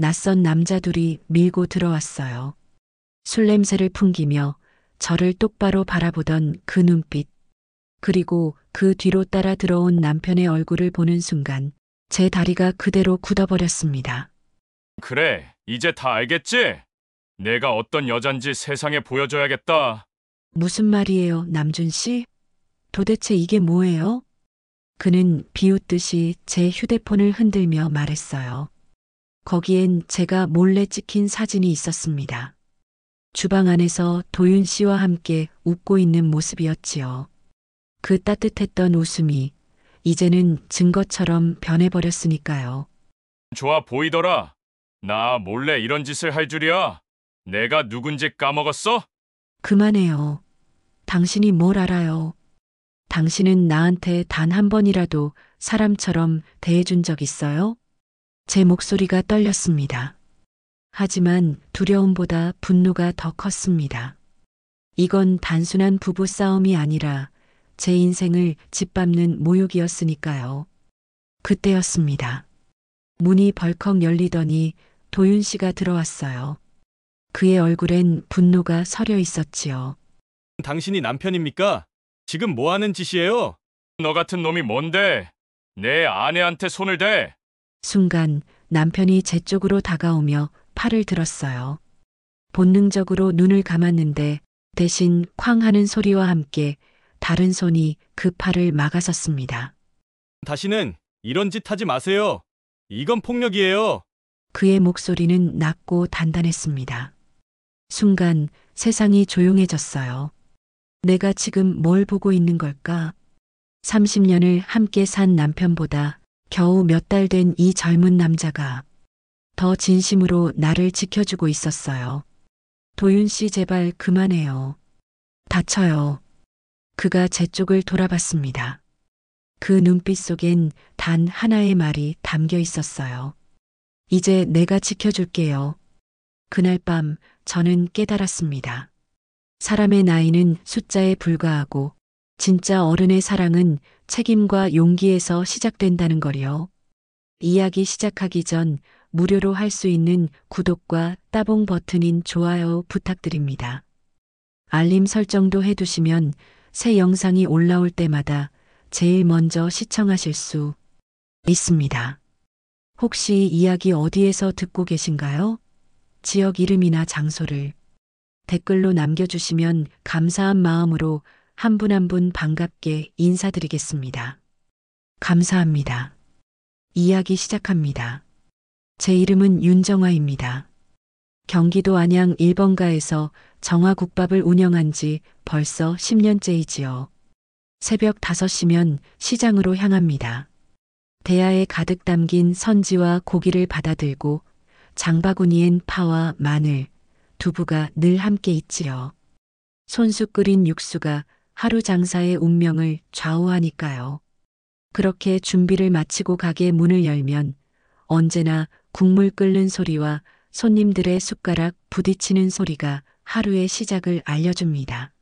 낯선 남자 둘이 밀고 들어왔어요. 술 냄새를 풍기며 저를 똑바로 바라보던 그 눈빛, 그리고 그 뒤로 따라 들어온 남편의 얼굴을 보는 순간 제 다리가 그대로 굳어버렸습니다. 그래, 이제 다 알겠지? 내가 어떤 여잔지 세상에 보여줘야겠다. 무슨 말이에요, 남준 씨? 도대체 이게 뭐예요? 그는 비웃듯이 제 휴대폰을 흔들며 말했어요. 거기엔 제가 몰래 찍힌 사진이 있었습니다. 주방 안에서 도윤 씨와 함께 웃고 있는 모습이었지요. 그 따뜻했던 웃음이 이제는 증거처럼 변해버렸으니까요. 좋아 보이더라. 나 몰래 이런 짓을 할 줄이야. 내가 누군지 까먹었어? 그만해요. 당신이 뭘 알아요? 당신은 나한테 단 한 번이라도 사람처럼 대해준 적 있어요? 제 목소리가 떨렸습니다. 하지만 두려움보다 분노가 더 컸습니다. 이건 단순한 부부 싸움이 아니라 제 인생을 짓밟는 모욕이었으니까요. 그때였습니다. 문이 벌컥 열리더니 도윤 씨가 들어왔어요. 그의 얼굴엔 분노가 서려 있었지요. 당신이 남편입니까? 지금 뭐 하는 짓이에요? 너 같은 놈이 뭔데? 내 아내한테 손을 대. 순간 남편이 제 쪽으로 다가오며 팔을 들었어요. 본능적으로 눈을 감았는데 대신 쾅 하는 소리와 함께 다른 손이 그 팔을 막아섰습니다. 다시는 이런 짓 하지 마세요. 이건 폭력이에요. 그의 목소리는 낮고 단단했습니다. 순간 세상이 조용해졌어요. 내가 지금 뭘 보고 있는 걸까? 30년을 함께 산 남편보다 겨우 몇 달 된 이 젊은 남자가 더 진심으로 나를 지켜주고 있었어요. 도윤 씨 제발 그만해요. 다쳐요. 그가 제 쪽을 돌아봤습니다. 그 눈빛 속엔 단 하나의 말이 담겨 있었어요. 이제 내가 지켜줄게요. 그날 밤 저는 깨달았습니다. 사람의 나이는 숫자에 불과하고 진짜 어른의 사랑은 책임과 용기에서 시작된다는 거요. 이야기 시작하기 전 무료로 할 수 있는 구독과 따봉 버튼인 좋아요 부탁드립니다. 알림 설정도 해두시면 새 영상이 올라올 때마다 제일 먼저 시청하실 수 있습니다. 혹시 이야기 어디에서 듣고 계신가요? 지역 이름이나 장소를 댓글로 남겨주시면 감사한 마음으로 한 분 한 분 반갑게 인사드리겠습니다. 감사합니다. 이야기 시작합니다. 제 이름은 윤정화입니다. 경기도 안양 1번가에서 정화국밥을 운영한 지 벌써 10년째이지요. 새벽 5시면 시장으로 향합니다. 대야에 가득 담긴 선지와 고기를 받아들고 장바구니엔 파와 마늘, 두부가 늘 함께 있지요. 손수 끓인 육수가 하루 장사의 운명을 좌우하니까요. 그렇게 준비를 마치고 가게 문을 열면 언제나 국물 끓는 소리와 손님들의 숟가락 부딪히는 소리가 하루의 시작을 알려줍니다.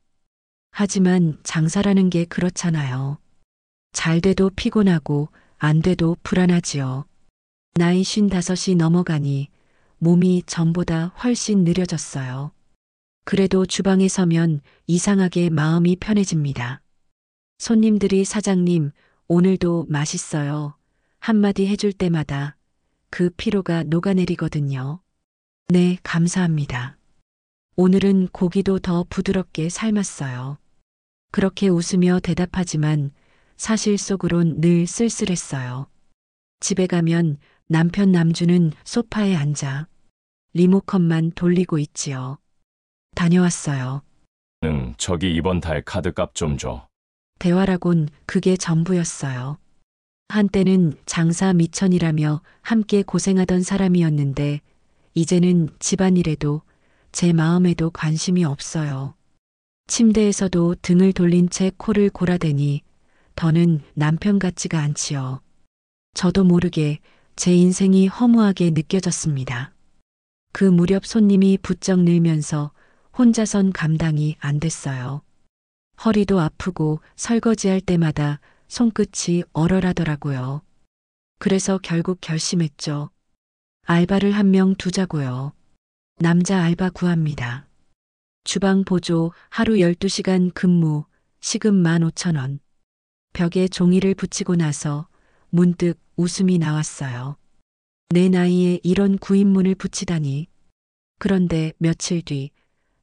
하지만 장사라는 게 그렇잖아요. 잘 돼도 피곤하고 안 돼도 불안하지요. 나이 55이 넘어가니 몸이 전보다 훨씬 느려졌어요. 그래도 주방에 서면 이상하게 마음이 편해집니다. 손님들이 사장님, 오늘도 맛있어요. 한마디 해줄 때마다 그 피로가 녹아내리거든요. 네, 감사합니다. 오늘은 고기도 더 부드럽게 삶았어요. 그렇게 웃으며 대답하지만 사실 속으론 늘 쓸쓸했어요. 집에 가면 남편 남주는 소파에 앉아 리모컨만 돌리고 있지요. 다녀왔어요. 저기 이번 달 카드값 좀 줘. 대화라곤 그게 전부였어요. 한때는 장사 미천이라며 함께 고생하던 사람이었는데 이제는 집안일에도 제 마음에도 관심이 없어요. 침대에서도 등을 돌린 채 코를 골아대니 더는 남편 같지가 않지요. 저도 모르게 제 인생이 허무하게 느껴졌습니다. 그 무렵 손님이 부쩍 늘면서 혼자선 감당이 안 됐어요. 허리도 아프고 설거지할 때마다 손끝이 얼얼하더라고요. 그래서 결국 결심했죠. 알바를 한 명 두자고요. 남자 알바 구합니다. 주방 보조 하루 12시간 근무 시급 15,000원. 벽에 종이를 붙이고 나서 문득 웃음이 나왔어요. 내 나이에 이런 구인문을 붙이다니. 그런데 며칠 뒤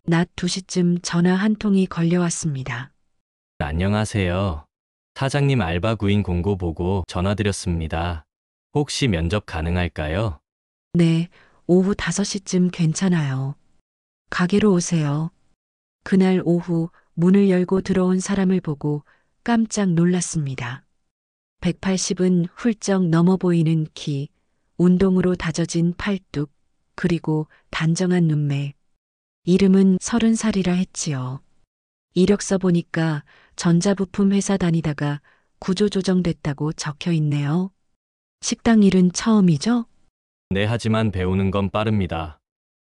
낮 2시쯤 전화 한 통이 걸려왔습니다. 안녕하세요. 사장님 알바 구인 공고 보고 전화드렸습니다. 혹시 면접 가능할까요? 네, 오후 5시쯤 괜찮아요. 가게로 오세요. 그날 오후 문을 열고 들어온 사람을 보고 깜짝 놀랐습니다. 180은 훌쩍 넘어 보이는 키, 운동으로 다져진 팔뚝, 그리고 단정한 눈매. 이름은 30살이라 했지요. 이력서 보니까 전자부품 회사 다니다가 구조조정됐다고 적혀 있네요. 식당 일은 처음이죠? 네, 하지만 배우는 건 빠릅니다.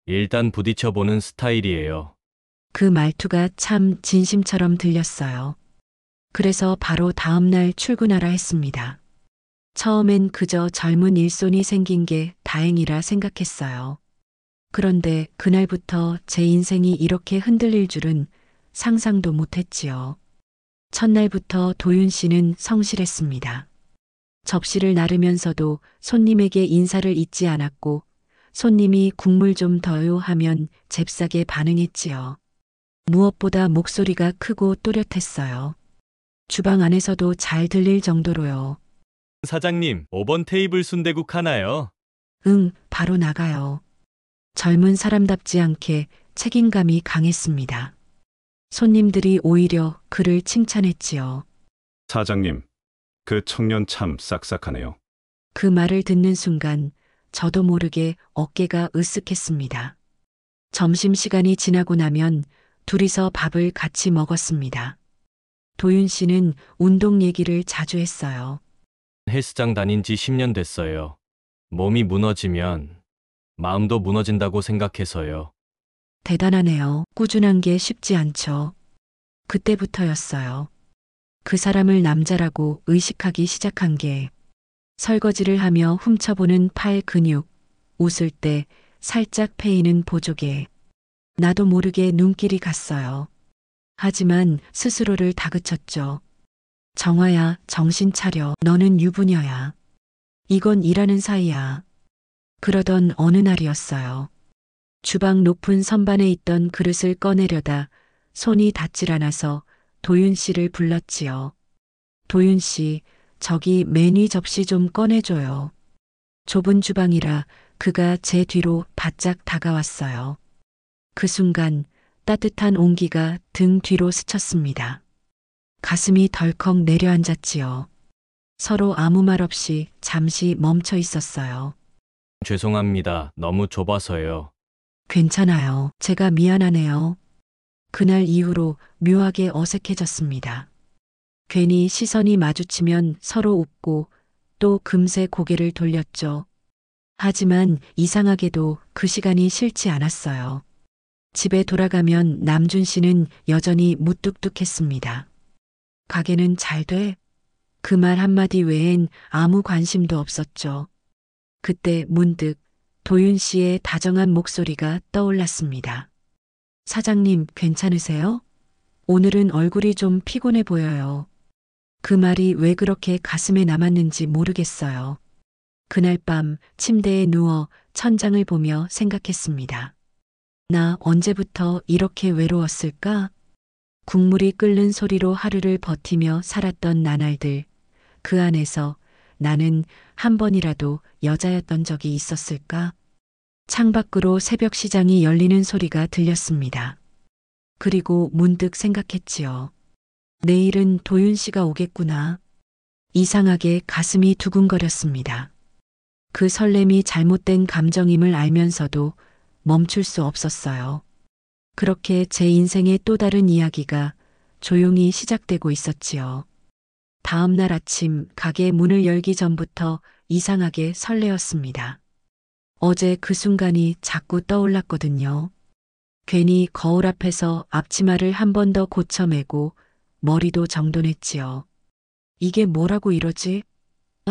일단 부딪혀보는 스타일이에요. 그 말투가 참 진심처럼 들렸어요. 그래서 바로 다음날 출근하라 했습니다. 처음엔 그저 젊은 일손이 생긴 게 다행이라 생각했어요. 그런데 그날부터 제 인생이 이렇게 흔들릴 줄은 상상도 못했지요. 첫날부터 도윤 씨는 성실했습니다. 접시를 나르면서도 손님에게 인사를 잊지 않았고 손님이 국물 좀 더요 하면 잽싸게 반응했지요. 무엇보다 목소리가 크고 또렷했어요. 주방 안에서도 잘 들릴 정도로요. 사장님, 5번 테이블 순대국 하나요? 응, 바로 나가요. 젊은 사람답지 않게 책임감이 강했습니다. 손님들이 오히려 그를 칭찬했지요. 사장님, 그 청년 참 싹싹하네요. 그 말을 듣는 순간 저도 모르게 어깨가 으쓱했습니다. 점심시간이 지나고 나면 둘이서 밥을 같이 먹었습니다. 도윤 씨는 운동 얘기를 자주 했어요. 헬스장 다닌 지 10년 됐어요. 몸이 무너지면 마음도 무너진다고 생각해서요. 대단하네요. 꾸준한 게 쉽지 않죠. 그때부터였어요. 그 사람을 남자라고 의식하기 시작한 게 설거지를 하며 훔쳐보는 팔 근육, 웃을 때 살짝 패이는 보조개. 나도 모르게 눈길이 갔어요. 하지만 스스로를 다그쳤죠. 정화야, 정신 차려. 너는 유부녀야. 이건 일하는 사이야. 그러던 어느 날이었어요. 주방 높은 선반에 있던 그릇을 꺼내려다 손이 닿질 않아서 도윤 씨를 불렀지요. 도윤 씨, 저기 메뉴 접시 좀 꺼내줘요. 좁은 주방이라 그가 제 뒤로 바짝 다가왔어요. 그 순간 따뜻한 온기가 등 뒤로 스쳤습니다. 가슴이 덜컥 내려앉았지요. 서로 아무 말 없이 잠시 멈춰 있었어요. 죄송합니다. 너무 좁아서요. 괜찮아요. 제가 미안하네요. 그날 이후로 묘하게 어색해졌습니다. 괜히 시선이 마주치면 서로 웃고 또 금세 고개를 돌렸죠. 하지만 이상하게도 그 시간이 싫지 않았어요. 집에 돌아가면 남준 씨는 여전히 무뚝뚝했습니다. 가게는 잘 돼? 그 말 한마디 외엔 아무 관심도 없었죠. 그때 문득 도윤 씨의 다정한 목소리가 떠올랐습니다. 사장님, 괜찮으세요? 오늘은 얼굴이 좀 피곤해 보여요. 그 말이 왜 그렇게 가슴에 남았는지 모르겠어요. 그날 밤 침대에 누워 천장을 보며 생각했습니다. 나 언제부터 이렇게 외로웠을까? 국물이 끓는 소리로 하루를 버티며 살았던 나날들, 그 안에서 나는 한 번이라도 여자였던 적이 있었을까? 창밖으로 새벽 시장이 열리는 소리가 들렸습니다. 그리고 문득 생각했지요. 내일은 도윤 씨가 오겠구나. 이상하게 가슴이 두근거렸습니다. 그 설렘이 잘못된 감정임을 알면서도 멈출 수 없었어요. 그렇게 제 인생의 또 다른 이야기가 조용히 시작되고 있었지요. 다음 날 아침 가게 문을 열기 전부터 이상하게 설레었습니다. 어제 그 순간이 자꾸 떠올랐거든요. 괜히 거울 앞에서 앞치마를 한 번 더 고쳐 매고 머리도 정돈했지요. 이게 뭐라고 이러지?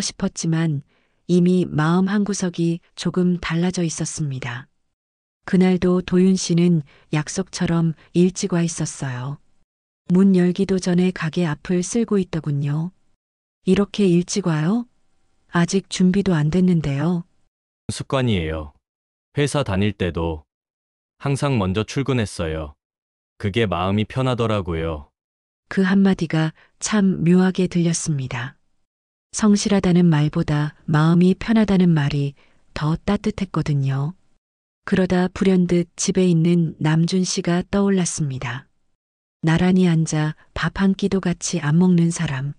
싶었지만 이미 마음 한구석이 조금 달라져 있었습니다. 그날도 도윤 씨는 약속처럼 일찍 와 있었어요. 문 열기도 전에 가게 앞을 쓸고 있더군요. 이렇게 일찍 와요? 아직 준비도 안 됐는데요. 습관이에요. 회사 다닐 때도 항상 먼저 출근했어요. 그게 마음이 편하더라고요. 그 한마디가 참 묘하게 들렸습니다. 성실하다는 말보다 마음이 편하다는 말이 더 따뜻했거든요. 그러다 불현듯 집에 있는 남준 씨가 떠올랐습니다. 나란히 앉아 밥 한 끼도 같이 안 먹는 사람.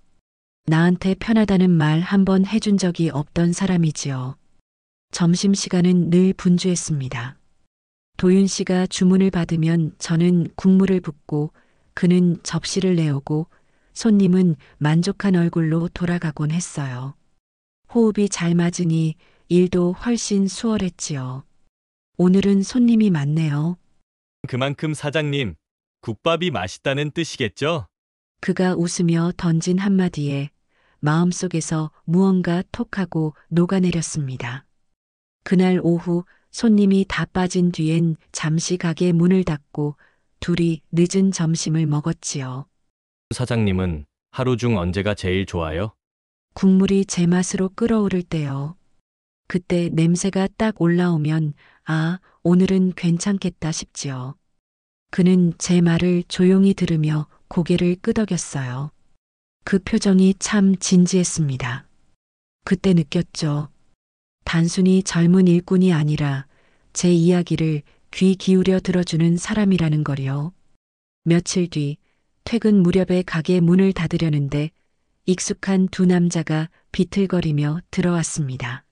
나한테 편하다는 말 한 번 해준 적이 없던 사람이지요. 점심시간은 늘 분주했습니다. 도윤 씨가 주문을 받으면 저는 국물을 붓고 그는 접시를 내오고 손님은 만족한 얼굴로 돌아가곤 했어요. 호흡이 잘 맞으니 일도 훨씬 수월했지요. 오늘은 손님이 많네요. 그만큼 사장님, 국밥이 맛있다는 뜻이겠죠? 그가 웃으며 던진 한마디에 마음속에서 무언가 톡하고 녹아내렸습니다. 그날 오후 손님이 다 빠진 뒤엔 잠시 가게 문을 닫고 둘이 늦은 점심을 먹었지요. 사장님은 하루 중 언제가 제일 좋아요? 국물이 제 맛으로 끓어오를 때요. 그때 냄새가 딱 올라오면 아, 오늘은 괜찮겠다 싶지요. 그는 제 말을 조용히 들으며 고개를 끄덕였어요. 그 표정이 참 진지했습니다. 그때 느꼈죠. 단순히 젊은 일꾼이 아니라 제 이야기를 귀 기울여 들어주는 사람이라는 걸요. 며칠 뒤 퇴근 무렵에 가게 문을 닫으려는데 익숙한 두 남자가 비틀거리며 들어왔습니다.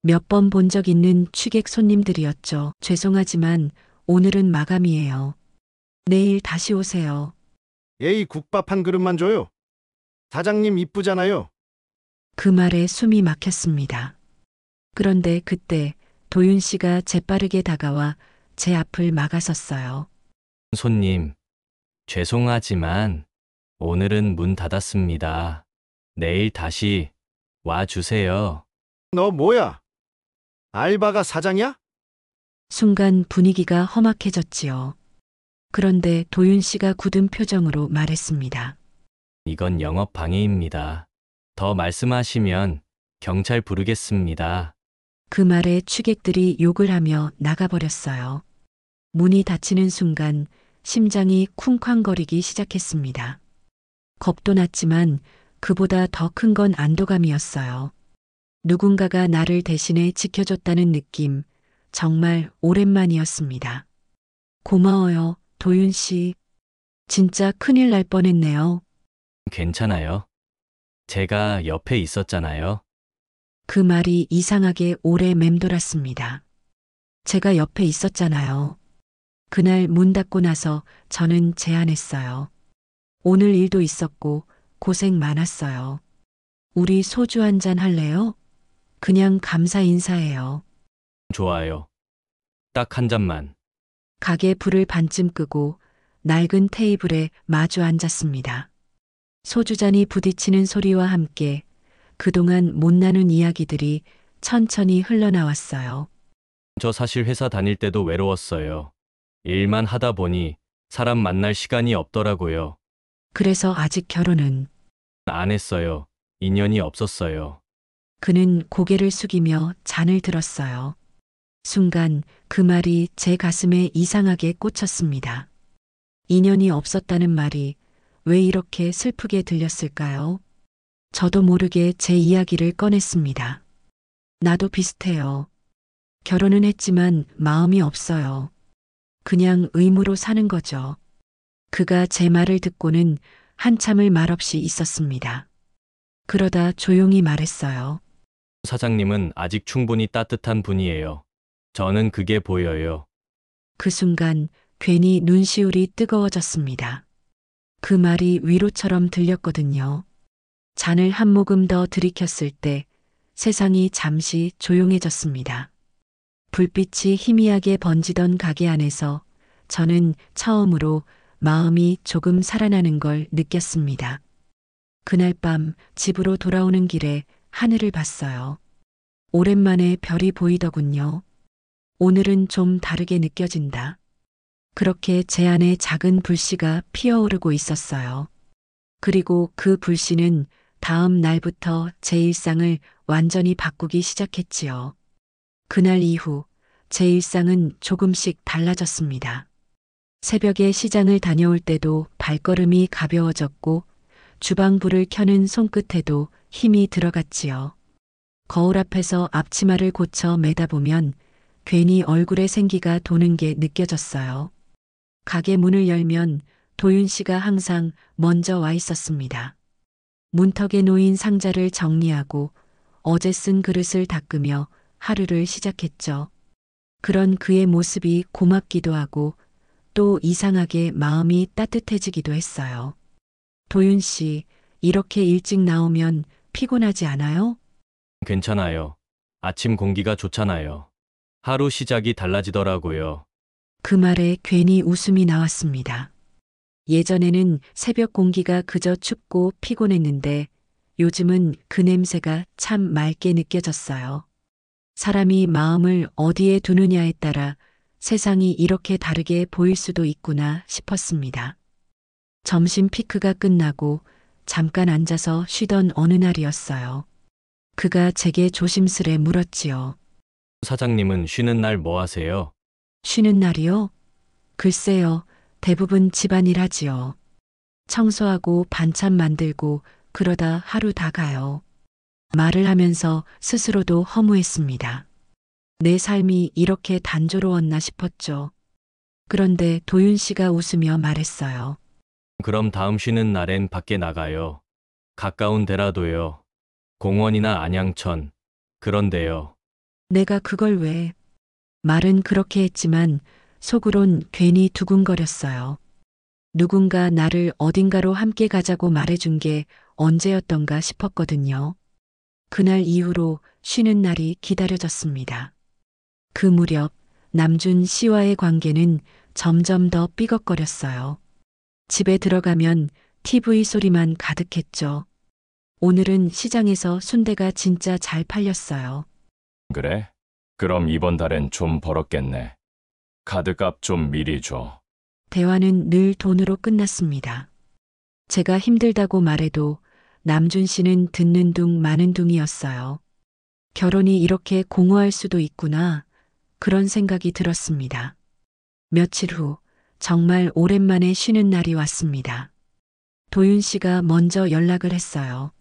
몇 번 본 적 있는 취객 손님들이었죠. 죄송하지만 오늘은 마감이에요. 내일 다시 오세요. 예의 국밥 한 그릇만 줘요. 사장님 이쁘잖아요. 그 말에 숨이 막혔습니다. 그런데 그때 도윤 씨가 재빠르게 다가와 제 앞을 막아섰어요. 손님, 죄송하지만 오늘은 문 닫았습니다. 내일 다시 와주세요. 너 뭐야? 알바가 사장이야? 순간 분위기가 험악해졌지요. 그런데 도윤 씨가 굳은 표정으로 말했습니다. 이건 영업 방해입니다. 더 말씀하시면 경찰 부르겠습니다. 그 말에 취객들이 욕을 하며 나가버렸어요. 문이 닫히는 순간 심장이 쿵쾅거리기 시작했습니다. 겁도 났지만 그보다 더 큰 건 안도감이었어요. 누군가가 나를 대신해 지켜줬다는 느낌, 정말 오랜만이었습니다. 고마워요, 도윤 씨. 진짜 큰일 날 뻔했네요. 괜찮아요. 제가 옆에 있었잖아요. 그 말이 이상하게 오래 맴돌았습니다. 제가 옆에 있었잖아요. 그날 문 닫고 나서 저는 제안했어요. 오늘 일도 있었고 고생 많았어요. 우리 소주 한잔 할래요? 그냥 감사 인사해요. 좋아요. 딱 한 잔만. 가게 불을 반쯤 끄고 낡은 테이블에 마주 앉았습니다. 소주잔이 부딪히는 소리와 함께 그동안 못 나눈 이야기들이 천천히 흘러나왔어요. 저 사실 회사 다닐 때도 외로웠어요. 일만 하다 보니 사람 만날 시간이 없더라고요. 그래서 아직 결혼은. 안 했어요. 인연이 없었어요. 그는 고개를 숙이며 잔을 들었어요. 순간 그 말이 제 가슴에 이상하게 꽂혔습니다. 인연이 없었다는 말이 왜 이렇게 슬프게 들렸을까요? 저도 모르게 제 이야기를 꺼냈습니다. 나도 비슷해요. 결혼은 했지만 마음이 없어요. 그냥 의무로 사는 거죠. 그가 제 말을 듣고는 한참을 말없이 있었습니다. 그러다 조용히 말했어요. 사장님은 아직 충분히 따뜻한 분이에요. 저는 그게 보여요. 그 순간 괜히 눈시울이 뜨거워졌습니다. 그 말이 위로처럼 들렸거든요. 잔을 한 모금 더 들이켰을 때 세상이 잠시 조용해졌습니다. 불빛이 희미하게 번지던 가게 안에서 저는 처음으로 마음이 조금 살아나는 걸 느꼈습니다. 그날 밤 집으로 돌아오는 길에 하늘을 봤어요. 오랜만에 별이 보이더군요. 오늘은 좀 다르게 느껴진다. 그렇게 제 안에 작은 불씨가 피어오르고 있었어요. 그리고 그 불씨는 다음 날부터 제 일상을 완전히 바꾸기 시작했지요. 그날 이후 제 일상은 조금씩 달라졌습니다. 새벽에 시장을 다녀올 때도 발걸음이 가벼워졌고 주방 불을 켜는 손끝에도 힘이 들어갔지요. 거울 앞에서 앞치마를 고쳐 매다 보면 괜히 얼굴에 생기가 도는 게 느껴졌어요. 가게 문을 열면 도윤 씨가 항상 먼저 와 있었습니다. 문턱에 놓인 상자를 정리하고 어제 쓴 그릇을 닦으며 하루를 시작했죠. 그런 그의 모습이 고맙기도 하고 또 이상하게 마음이 따뜻해지기도 했어요. 도윤 씨, 이렇게 일찍 나오면 피곤하지 않아요? 괜찮아요. 아침 공기가 좋잖아요. 하루 시작이 달라지더라고요. 그 말에 괜히 웃음이 나왔습니다. 예전에는 새벽 공기가 그저 춥고 피곤했는데 요즘은 그 냄새가 참 맑게 느껴졌어요. 사람이 마음을 어디에 두느냐에 따라 세상이 이렇게 다르게 보일 수도 있구나 싶었습니다. 점심 피크가 끝나고 잠깐 앉아서 쉬던 어느 날이었어요. 그가 제게 조심스레 물었지요. 사장님은 쉬는 날 뭐 하세요? 쉬는 날이요? 글쎄요, 대부분 집안일 하지요. 청소하고 반찬 만들고 그러다 하루 다 가요. 말을 하면서 스스로도 허무했습니다. 내 삶이 이렇게 단조로웠나 싶었죠. 그런데 도윤 씨가 웃으며 말했어요. 그럼 다음 쉬는 날엔 밖에 나가요. 가까운 데라도요. 공원이나 안양천. 그런데요. 내가 그걸 왜? 말은 그렇게 했지만 속으론 괜히 두근거렸어요. 누군가 나를 어딘가로 함께 가자고 말해준 게 언제였던가 싶었거든요. 그날 이후로 쉬는 날이 기다려졌습니다. 그 무렵 남준 씨와의 관계는 점점 더 삐걱거렸어요. 집에 들어가면 TV 소리만 가득했죠. 오늘은 시장에서 순대가 진짜 잘 팔렸어요. 그래? 그럼 이번 달엔 좀 벌었겠네. 카드값 좀 미리 줘. 대화는 늘 돈으로 끝났습니다. 제가 힘들다고 말해도 남준 씨는 듣는 둥 마는 둥이었어요. 결혼이 이렇게 공허할 수도 있구나. 그런 생각이 들었습니다. 며칠 후 정말 오랜만에 쉬는 날이 왔습니다. 도윤 씨가 먼저 연락을 했어요.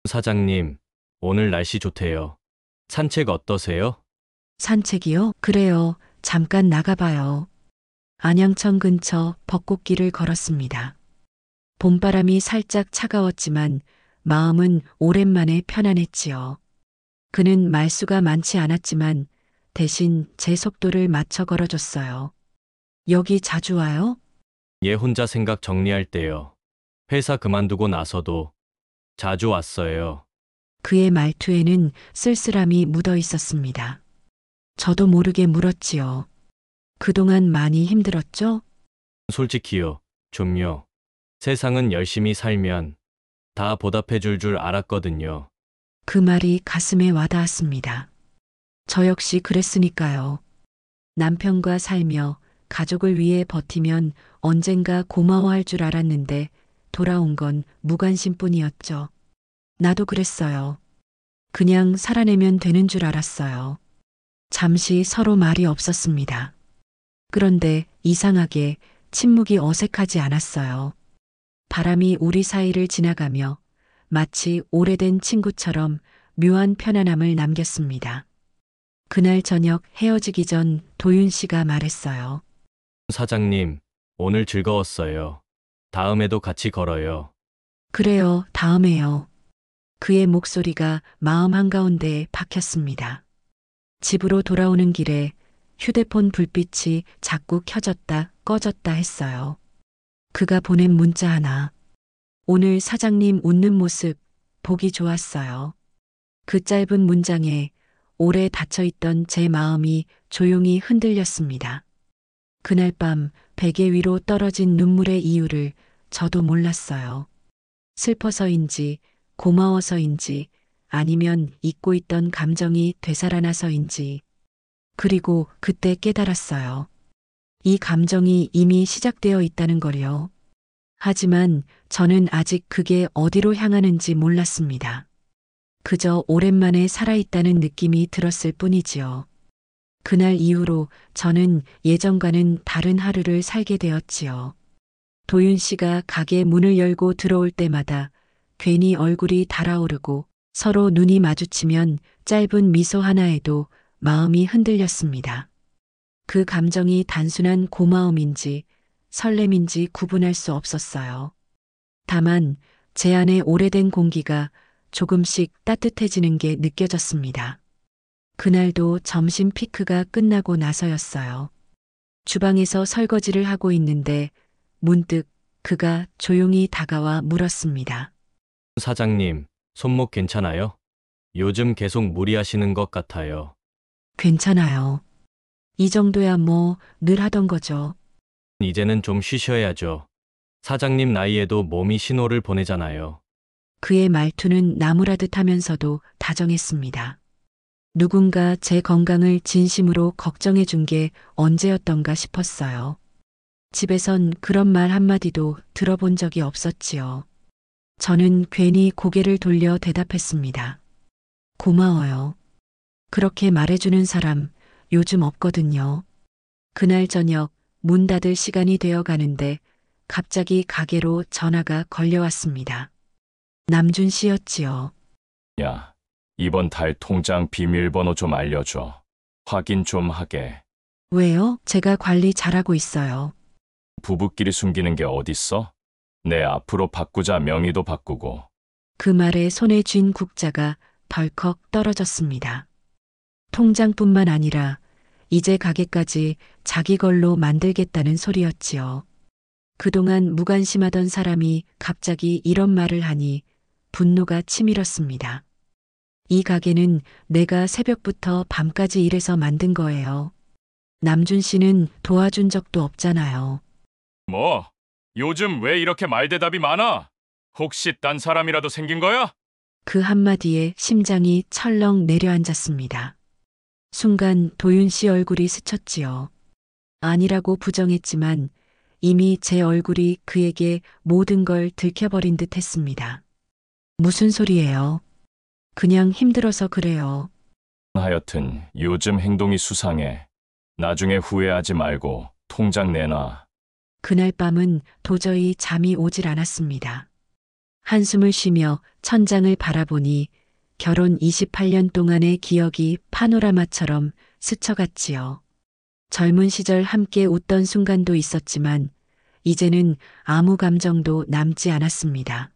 사장님, 오늘 날씨 좋대요. 산책 어떠세요? 산책이요? 그래요. 잠깐 나가봐요. 안양천 근처 벚꽃길을 걸었습니다. 봄바람이 살짝 차가웠지만 마음은 오랜만에 편안했지요. 그는 말수가 많지 않았지만 대신 제 속도를 맞춰 걸어줬어요. 여기 자주 와요? 얘 혼자 생각 정리할 때요. 회사 그만두고 나서도 자주 왔어요. 그의 말투에는 쓸쓸함이 묻어 있었습니다. 저도 모르게 물었지요. 그동안 많이 힘들었죠? 솔직히요, 좀요. 세상은 열심히 살면 다 보답해 줄 알았거든요. 그 말이 가슴에 와닿았습니다. 저 역시 그랬으니까요. 남편과 살며 가족을 위해 버티면 언젠가 고마워할 줄 알았는데 돌아온 건 무관심뿐이었죠. 나도 그랬어요. 그냥 살아내면 되는 줄 알았어요. 잠시 서로 말이 없었습니다. 그런데 이상하게 침묵이 어색하지 않았어요. 바람이 우리 사이를 지나가며 마치 오래된 친구처럼 묘한 편안함을 남겼습니다. 그날 저녁 헤어지기 전 도윤 씨가 말했어요. 사장님, 오늘 즐거웠어요. 다음에도 같이 걸어요. 그래요, 다음에요. 그의 목소리가 마음 한가운데에 박혔습니다. 집으로 돌아오는 길에 휴대폰 불빛이 자꾸 켜졌다 꺼졌다 했어요. 그가 보낸 문자 하나. 오늘 사장님 웃는 모습 보기 좋았어요. 그 짧은 문장에 오래 닫혀있던 제 마음이 조용히 흔들렸습니다. 그날 밤 베개 위로 떨어진 눈물의 이유를 저도 몰랐어요. 슬퍼서인지 고마워서인지 아니면 잊고 있던 감정이 되살아나서인지. 그리고 그때 깨달았어요. 이 감정이 이미 시작되어 있다는 걸요. 하지만 저는 아직 그게 어디로 향하는지 몰랐습니다. 그저 오랜만에 살아있다는 느낌이 들었을 뿐이지요. 그날 이후로 저는 예전과는 다른 하루를 살게 되었지요. 도윤 씨가 가게 문을 열고 들어올 때마다 괜히 얼굴이 달아오르고 서로 눈이 마주치면 짧은 미소 하나에도 마음이 흔들렸습니다. 그 감정이 단순한 고마움인지 설렘인지 구분할 수 없었어요. 다만 제 안의 오래된 공기가 조금씩 따뜻해지는 게 느껴졌습니다. 그날도 점심 피크가 끝나고 나서였어요. 주방에서 설거지를 하고 있는데 문득 그가 조용히 다가와 물었습니다. 사장님, 손목 괜찮아요? 요즘 계속 무리하시는 것 같아요. 괜찮아요. 이 정도야 뭐 늘 하던 거죠. 이제는 좀 쉬셔야죠. 사장님 나이에도 몸이 신호를 보내잖아요. 그의 말투는 나무라듯 하면서도 다정했습니다. 누군가 제 건강을 진심으로 걱정해 준 게 언제였던가 싶었어요. 집에선 그런 말 한마디도 들어본 적이 없었지요. 저는 괜히 고개를 돌려 대답했습니다. 고마워요. 그렇게 말해주는 사람 요즘 없거든요. 그날 저녁 문 닫을 시간이 되어 가는데 갑자기 가게로 전화가 걸려왔습니다. 남준 씨였지요. 야, 이번 달 통장 비밀번호 좀 알려줘. 확인 좀 하게. 왜요? 제가 관리 잘하고 있어요. 부부끼리 숨기는 게 어딨어? 내 앞으로 바꾸자 명의도 바꾸고. 그 말에 손에 쥔 국자가 덜컥 떨어졌습니다. 통장뿐만 아니라 이제 가게까지 자기 걸로 만들겠다는 소리였지요. 그동안 무관심하던 사람이 갑자기 이런 말을 하니 분노가 치밀었습니다. 이 가게는 내가 새벽부터 밤까지 일해서 만든 거예요. 남준 씨는 도와준 적도 없잖아요. 뭐? 요즘 왜 이렇게 말대답이 많아? 혹시 딴 사람이라도 생긴 거야? 그 한마디에 심장이 철렁 내려앉았습니다. 순간 도윤 씨 얼굴이 스쳤지요. 아니라고 부정했지만 이미 제 얼굴이 그에게 모든 걸 들켜버린 듯 했습니다. 무슨 소리예요? 그냥 힘들어서 그래요. 하여튼 요즘 행동이 수상해. 나중에 후회하지 말고 통장 내놔. 그날 밤은 도저히 잠이 오질 않았습니다. 한숨을 쉬며 천장을 바라보니 결혼 28년 동안의 기억이 파노라마처럼 스쳐갔지요. 젊은 시절 함께 웃던 순간도 있었지만 이제는 아무 감정도 남지 않았습니다.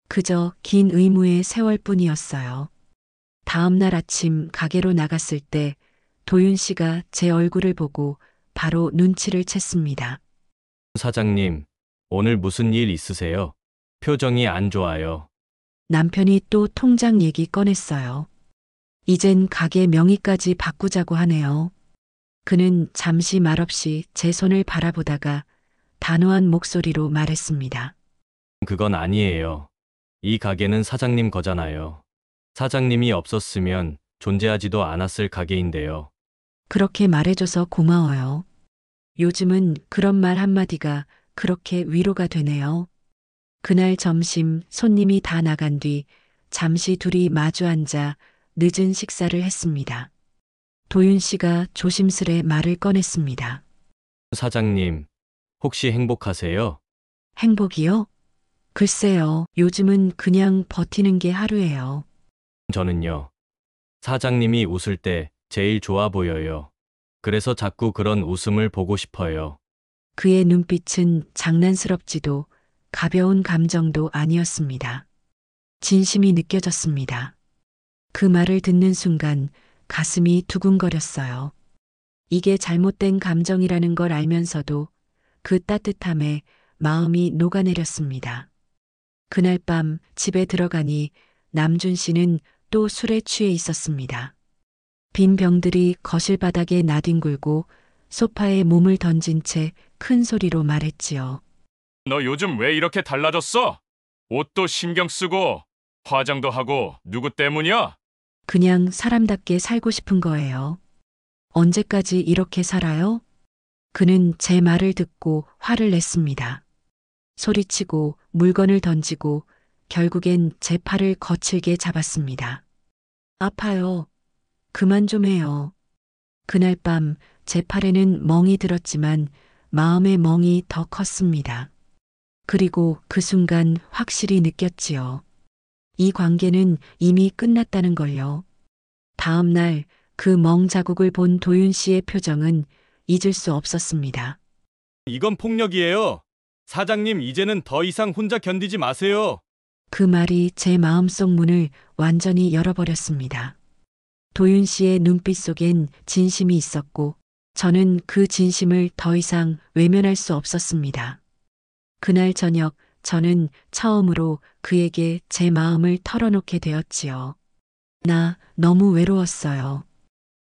그저 긴 의무의 세월뿐이었어요. 다음 날 아침 가게로 나갔을 때 도윤 씨가 제 얼굴을 보고 바로 눈치를 챘습니다. 사장님, 오늘 무슨 일 있으세요? 표정이 안 좋아요. 남편이 또 통장 얘기 꺼냈어요. 이젠 가게 명의까지 바꾸자고 하네요. 그는 잠시 말없이 제 손을 바라보다가 단호한 목소리로 말했습니다. 그건 아니에요. 이 가게는 사장님 거잖아요. 사장님이 없었으면 존재하지도 않았을 가게인데요. 그렇게 말해줘서 고마워요. 요즘은 그런 말 한마디가 그렇게 위로가 되네요. 그날 점심 손님이 다 나간 뒤 잠시 둘이 마주 앉아 늦은 식사를 했습니다. 도윤 씨가 조심스레 말을 꺼냈습니다. 사장님, 혹시 행복하세요? 행복이요? 글쎄요, 요즘은 그냥 버티는 게 하루예요. 저는요. 사장님이 웃을 때 제일 좋아 보여요. 그래서 자꾸 그런 웃음을 보고 싶어요. 그의 눈빛은 장난스럽지도 가벼운 감정도 아니었습니다. 진심이 느껴졌습니다. 그 말을 듣는 순간 가슴이 두근거렸어요. 이게 잘못된 감정이라는 걸 알면서도 그 따뜻함에 마음이 녹아내렸습니다. 그날 밤 집에 들어가니 남준 씨는 또 술에 취해 있었습니다. 빈 병들이 거실 바닥에 나뒹굴고 소파에 몸을 던진 채 큰 소리로 말했지요. 너 요즘 왜 이렇게 달라졌어? 옷도 신경 쓰고 화장도 하고 누구 때문이야? 그냥 사람답게 살고 싶은 거예요. 언제까지 이렇게 살아요? 그는 제 말을 듣고 화를 냈습니다. 소리치고 물건을 던지고 결국엔 제 팔을 거칠게 잡았습니다. 아파요. 그만 좀 해요. 그날 밤 제 팔에는 멍이 들었지만 마음의 멍이 더 컸습니다. 그리고 그 순간 확실히 느꼈지요. 이 관계는 이미 끝났다는 걸요. 다음 날 그 멍 자국을 본 도윤 씨의 표정은 잊을 수 없었습니다. 이건 폭력이에요. 사장님, 이제는 더 이상 혼자 견디지 마세요. 그 말이 제 마음속 문을 완전히 열어버렸습니다. 도윤 씨의 눈빛 속엔 진심이 있었고 저는 그 진심을 더 이상 외면할 수 없었습니다. 그날 저녁 저는 처음으로 그에게 제 마음을 털어놓게 되었지요. 나 너무 외로웠어요.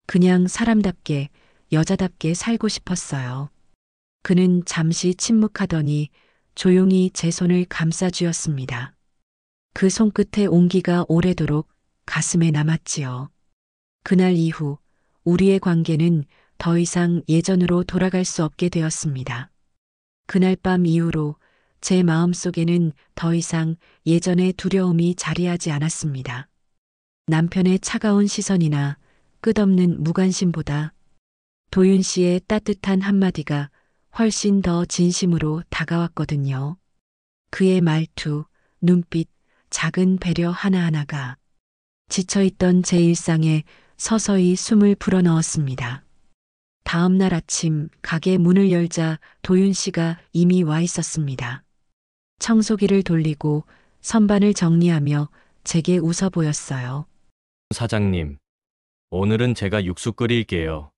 그냥 사람답게 여자답게 살고 싶었어요. 그는 잠시 침묵하더니 조용히 제 손을 감싸주었습니다. 그 손끝의 온기가 오래도록 가슴에 남았지요. 그날 이후 우리의 관계는 더 이상 예전으로 돌아갈 수 없게 되었습니다. 그날 밤 이후로 제 마음속에는 더 이상 예전의 두려움이 자리하지 않았습니다. 남편의 차가운 시선이나 끝없는 무관심보다 도윤 씨의 따뜻한 한마디가 훨씬 더 진심으로 다가왔거든요. 그의 말투, 눈빛, 작은 배려 하나하나가 지쳐있던 제 일상에 서서히 숨을 불어넣었습니다. 다음 날 아침 가게 문을 열자 도윤 씨가 이미 와 있었습니다. 청소기를 돌리고 선반을 정리하며 제게 웃어 보였어요. 사장님, 오늘은 제가 육수 끓일게요.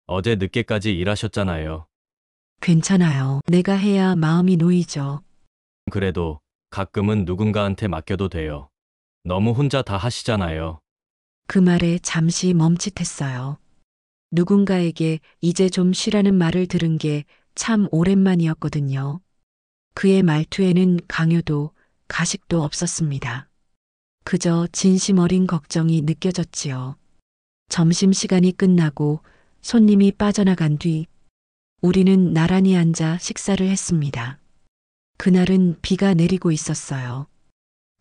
어제 늦게까지 일하셨잖아요. 괜찮아요. 내가 해야 마음이 놓이죠. 그래도 가끔은 누군가한테 맡겨도 돼요. 너무 혼자 다 하시잖아요. 그 말에 잠시 멈칫했어요. 누군가에게 이제 좀 쉬라는 말을 들은 게 참 오랜만이었거든요. 그의 말투에는 강요도 가식도 없었습니다. 그저 진심 어린 걱정이 느껴졌지요. 점심시간이 끝나고 손님이 빠져나간 뒤 우리는 나란히 앉아 식사를 했습니다. 그날은 비가 내리고 있었어요.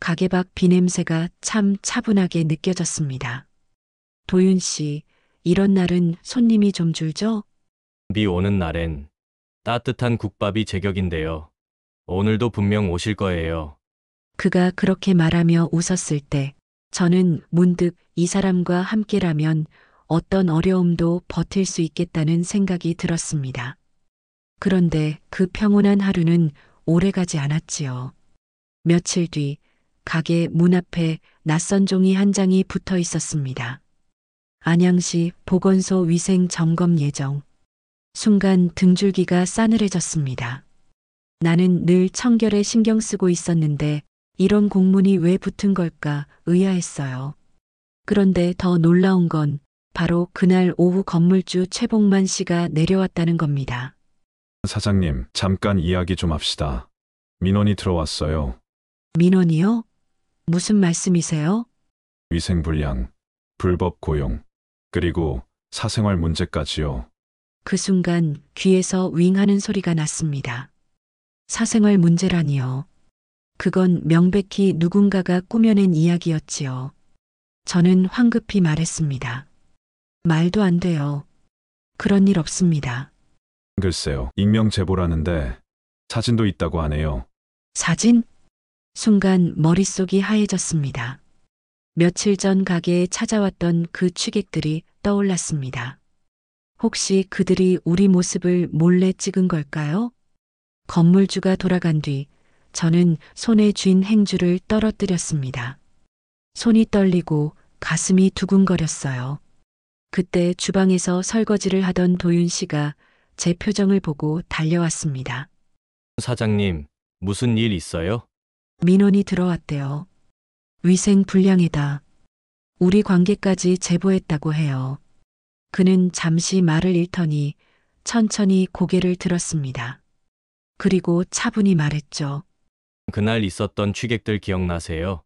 가게 밖 비 냄새가 참 차분하게 느껴졌습니다. 도윤 씨, 이런 날은 손님이 좀 줄죠? 비 오는 날엔 따뜻한 국밥이 제격인데요. 오늘도 분명 오실 거예요. 그가 그렇게 말하며 웃었을 때 저는 문득 이 사람과 함께라면 어떤 어려움도 버틸 수 있겠다는 생각이 들었습니다. 그런데 그 평온한 하루는 오래가지 않았지요. 며칠 뒤 가게 문 앞에 낯선 종이 한 장이 붙어 있었습니다. 안양시 보건소 위생 점검 예정. 순간 등줄기가 싸늘해졌습니다. 나는 늘 청결에 신경 쓰고 있었는데 이런 공문이 왜 붙은 걸까 의아했어요. 그런데 더 놀라운 건 바로 그날 오후 건물주 최복만 씨가 내려왔다는 겁니다. 사장님, 잠깐 이야기 좀 합시다. 민원이 들어왔어요. 민원이요? 무슨 말씀이세요? 위생불량, 불법 고용, 그리고 사생활 문제까지요. 그 순간 귀에서 윙 하는 소리가 났습니다. 사생활 문제라니요. 그건 명백히 누군가가 꾸며낸 이야기였지요. 저는 황급히 말했습니다. 말도 안 돼요. 그런 일 없습니다. 글쎄요, 익명 제보라는데 사진도 있다고 하네요. 사진? 순간 머릿속이 하얘졌습니다. 며칠 전 가게에 찾아왔던 그 취객들이 떠올랐습니다. 혹시 그들이 우리 모습을 몰래 찍은 걸까요? 건물주가 돌아간 뒤 저는 손에 쥔 행주를 떨어뜨렸습니다. 손이 떨리고 가슴이 두근거렸어요. 그때 주방에서 설거지를 하던 도윤 씨가 제 표정을 보고 달려왔습니다. 사장님, 무슨 일 있어요? 민원이 들어왔대요. 위생 불량이다. 우리 관계까지 제보했다고 해요. 그는 잠시 말을 잃더니 천천히 고개를 들었습니다. 그리고 차분히 말했죠. 그날 있었던 취객들 기억나세요?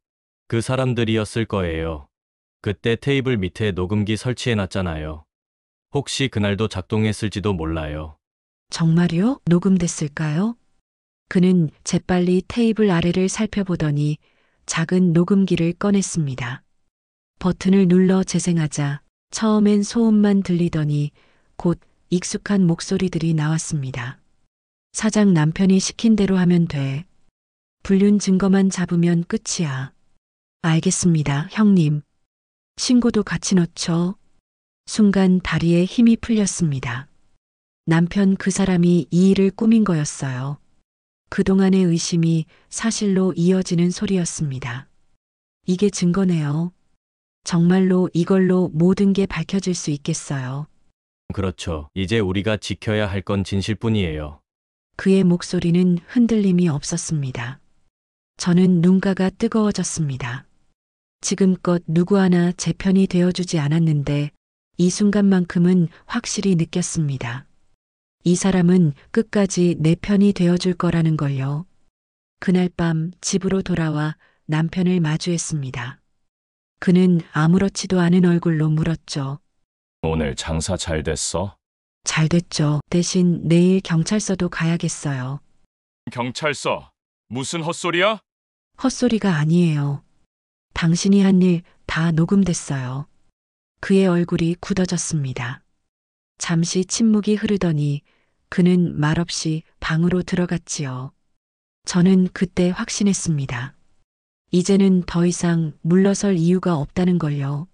그 사람들이었을 거예요. 그때 테이블 밑에 녹음기 설치해놨잖아요. 혹시 그날도 작동했을지도 몰라요. 정말요? 녹음됐을까요? 그는 재빨리 테이블 아래를 살펴보더니 작은 녹음기를 꺼냈습니다. 버튼을 눌러 재생하자 처음엔 소음만 들리더니 곧 익숙한 목소리들이 나왔습니다. 사장 남편이 시킨 대로 하면 돼. 불륜 증거만 잡으면 끝이야. 알겠습니다, 형님. 신고도 같이 넣죠. 순간 다리에 힘이 풀렸습니다. 남편 그 사람이 이 일을 꾸민 거였어요. 그동안의 의심이 사실로 이어지는 소리였습니다. 이게 증거네요. 정말로 이걸로 모든 게 밝혀질 수 있겠어요. 그렇죠. 이제 우리가 지켜야 할 건 진실뿐이에요. 그의 목소리는 흔들림이 없었습니다. 저는 눈가가 뜨거워졌습니다. 지금껏 누구 하나 제 편이 되어주지 않았는데 이 순간만큼은 확실히 느꼈습니다. 이 사람은 끝까지 내 편이 되어줄 거라는 걸요. 그날 밤 집으로 돌아와 남편을 마주했습니다. 그는 아무렇지도 않은 얼굴로 물었죠. 오늘 장사 잘 됐어? 잘 됐죠. 대신 내일 경찰서도 가야겠어요. 경찰서? 무슨 헛소리야? 헛소리가 아니에요. 당신이 한 일 다 녹음됐어요. 그의 얼굴이 굳어졌습니다. 잠시 침묵이 흐르더니 그는 말없이 방으로 들어갔지요. 저는 그때 확신했습니다. 이제는 더 이상 물러설 이유가 없다는 걸요.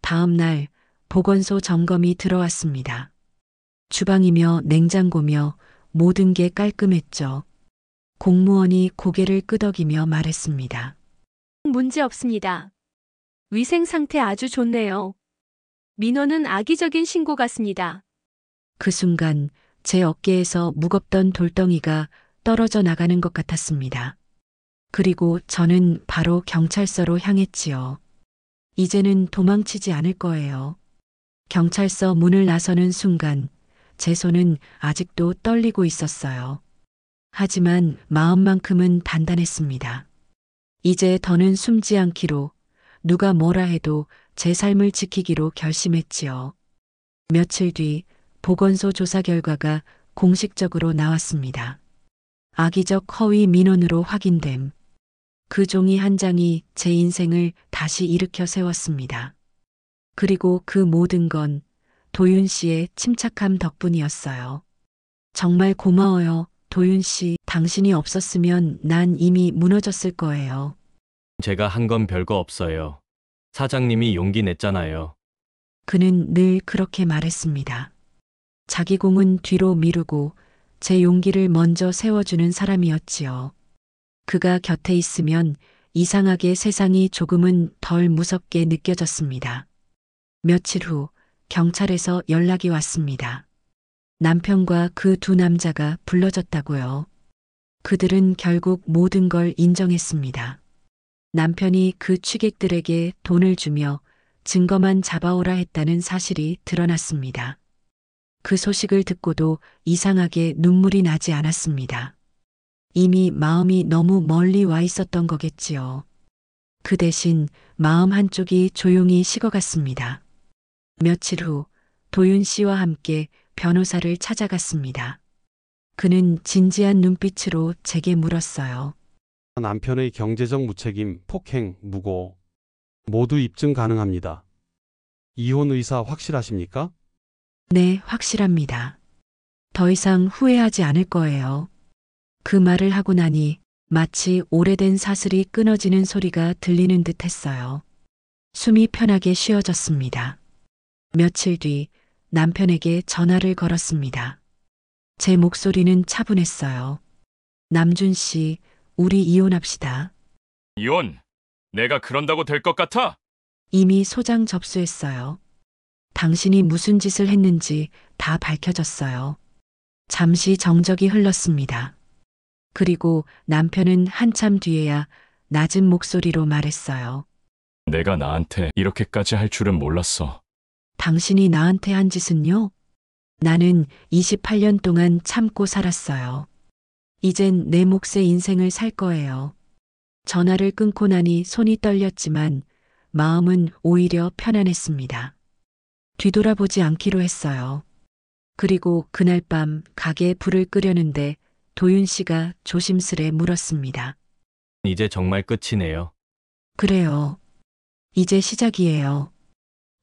다음 날 보건소 점검이 들어왔습니다. 주방이며 냉장고며 모든 게 깔끔했죠. 공무원이 고개를 끄덕이며 말했습니다. 문제 없습니다. 위생 상태 아주 좋네요. 민원은 악의적인 신고 같습니다. 그 순간 제 어깨에서 무겁던 돌덩이가 떨어져 나가는 것 같았습니다. 그리고 저는 바로 경찰서로 향했지요. 이제는 도망치지 않을 거예요. 경찰서 문을 나서는 순간 제 손은 아직도 떨리고 있었어요. 하지만 마음만큼은 단단했습니다. 이제 더는 숨지 않기로, 누가 뭐라 해도 제 삶을 지키기로 결심했지요. 며칠 뒤 보건소 조사 결과가 공식적으로 나왔습니다. 악의적 허위 민원으로 확인됨. 그 종이 한 장이 제 인생을 다시 일으켜 세웠습니다. 그리고 그 모든 건 도윤 씨의 침착함 덕분이었어요. 정말 고마워요, 도윤 씨. 당신이 없었으면 난 이미 무너졌을 거예요. 제가 한 건 별거 없어요. 사장님이 용기 냈잖아요. 그는 늘 그렇게 말했습니다. 자기 공은 뒤로 미루고 제 용기를 먼저 세워주는 사람이었지요. 그가 곁에 있으면 이상하게 세상이 조금은 덜 무섭게 느껴졌습니다. 며칠 후 경찰에서 연락이 왔습니다. 남편과 그 두 남자가 불러졌다고요. 그들은 결국 모든 걸 인정했습니다. 남편이 그 취객들에게 돈을 주며 증거만 잡아오라 했다는 사실이 드러났습니다. 그 소식을 듣고도 이상하게 눈물이 나지 않았습니다. 이미 마음이 너무 멀리 와 있었던 거겠지요. 그 대신 마음 한쪽이 조용히 식어갔습니다. 며칠 후 도윤 씨와 함께 변호사를 찾아갔습니다. 그는 진지한 눈빛으로 제게 물었어요. 남편의 경제적 무책임, 폭행, 무고 모두 입증 가능합니다. 이혼 의사 확실하십니까? 네, 확실합니다. 더 이상 후회하지 않을 거예요. 그 말을 하고 나니 마치 오래된 사슬이 끊어지는 소리가 들리는 듯 했어요. 숨이 편하게 쉬어졌습니다. 며칠 뒤 남편에게 전화를 걸었습니다. 제 목소리는 차분했어요. 남준 씨, 우리 이혼합시다. 이혼? 내가 그런다고 될 것 같아? 이미 소장 접수했어요. 당신이 무슨 짓을 했는지 다 밝혀졌어요. 잠시 정적이 흘렀습니다. 그리고 남편은 한참 뒤에야 낮은 목소리로 말했어요. 내가 나한테 이렇게까지 할 줄은 몰랐어. 당신이 나한테 한 짓은요? 나는 28년 동안 참고 살았어요. 이젠 내 몫의 인생을 살 거예요. 전화를 끊고 나니 손이 떨렸지만 마음은 오히려 편안했습니다. 뒤돌아보지 않기로 했어요. 그리고 그날 밤 가게에 불을 끄려는데 도윤 씨가 조심스레 물었습니다. 이제 정말 끝이네요. 그래요. 이제 시작이에요.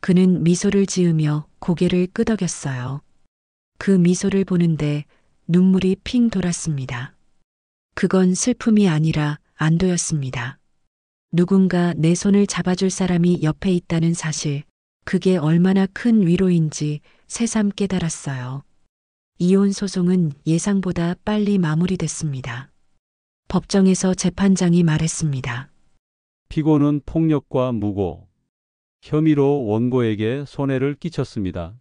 그는 미소를 지으며 고개를 끄덕였어요. 그 미소를 보는데 눈물이 핑 돌았습니다. 그건 슬픔이 아니라 안도였습니다. 누군가 내 손을 잡아줄 사람이 옆에 있다는 사실, 그게 얼마나 큰 위로인지 새삼 깨달았어요. 이혼 소송은 예상보다 빨리 마무리됐습니다. 법정에서 재판장이 말했습니다. 피고는 폭력과 무고, 혐의로 원고에게 손해를 끼쳤습니다.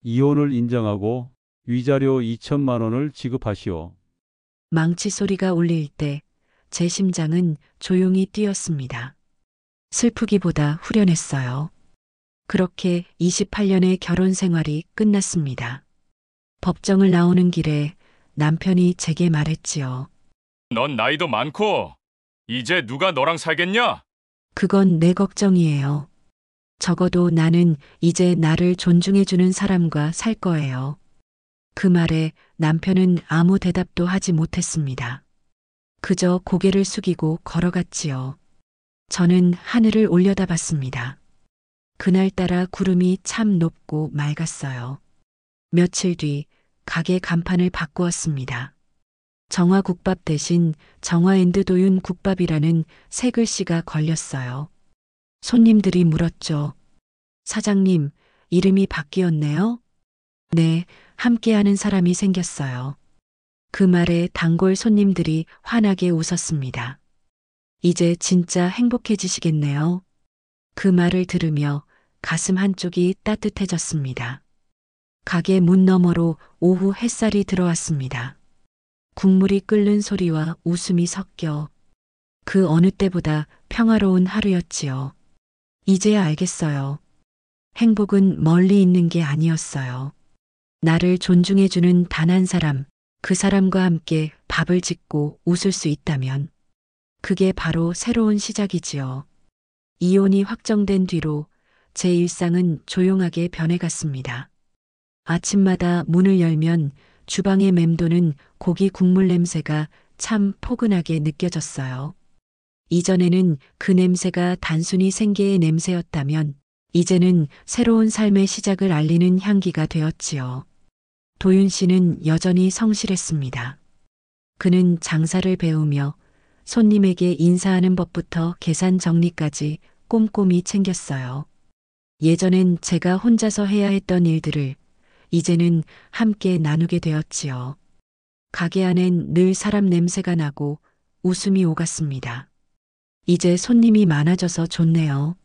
이혼을 인정하고 위자료 2천만 원을 지급하시오. 망치 소리가 울릴 때 제 심장은 조용히 뛰었습니다. 슬프기보다 후련했어요. 그렇게 28년의 결혼 생활이 끝났습니다. 법정을 나오는 길에 남편이 제게 말했지요. 넌 나이도 많고 이제 누가 너랑 살겠냐? 그건 내 걱정이에요. 적어도 나는 이제 나를 존중해주는 사람과 살 거예요. 그 말에 남편은 아무 대답도 하지 못했습니다. 그저 고개를 숙이고 걸어갔지요. 저는 하늘을 올려다봤습니다. 그날따라 구름이 참 높고 맑았어요. 며칠 뒤 가게 간판을 바꾸었습니다. 정화국밥 대신 정화앤드도윤 국밥이라는 새 글씨가 걸렸어요. 손님들이 물었죠. 사장님, 이름이 바뀌었네요? 네, 함께하는 사람이 생겼어요. 그 말에 단골 손님들이 환하게 웃었습니다. 이제 진짜 행복해지시겠네요. 그 말을 들으며 가슴 한쪽이 따뜻해졌습니다. 가게 문 너머로 오후 햇살이 들어왔습니다. 국물이 끓는 소리와 웃음이 섞여 그 어느 때보다 평화로운 하루였지요. 이제야 알겠어요. 행복은 멀리 있는 게 아니었어요. 나를 존중해주는 단 한 사람, 그 사람과 함께 밥을 짓고 웃을 수 있다면 그게 바로 새로운 시작이지요. 이혼이 확정된 뒤로 제 일상은 조용하게 변해갔습니다. 아침마다 문을 열면 주방에 맴도는 고기 국물 냄새가 참 포근하게 느껴졌어요. 이전에는 그 냄새가 단순히 생계의 냄새였다면 이제는 새로운 삶의 시작을 알리는 향기가 되었지요. 도윤 씨는 여전히 성실했습니다. 그는 장사를 배우며 손님에게 인사하는 법부터 계산 정리까지 꼼꼼히 챙겼어요. 예전엔 제가 혼자서 해야 했던 일들을 이제는 함께 나누게 되었지요. 가게 안엔 늘 사람 냄새가 나고 웃음이 오갔습니다. 이제 손님이 많아져서 좋네요.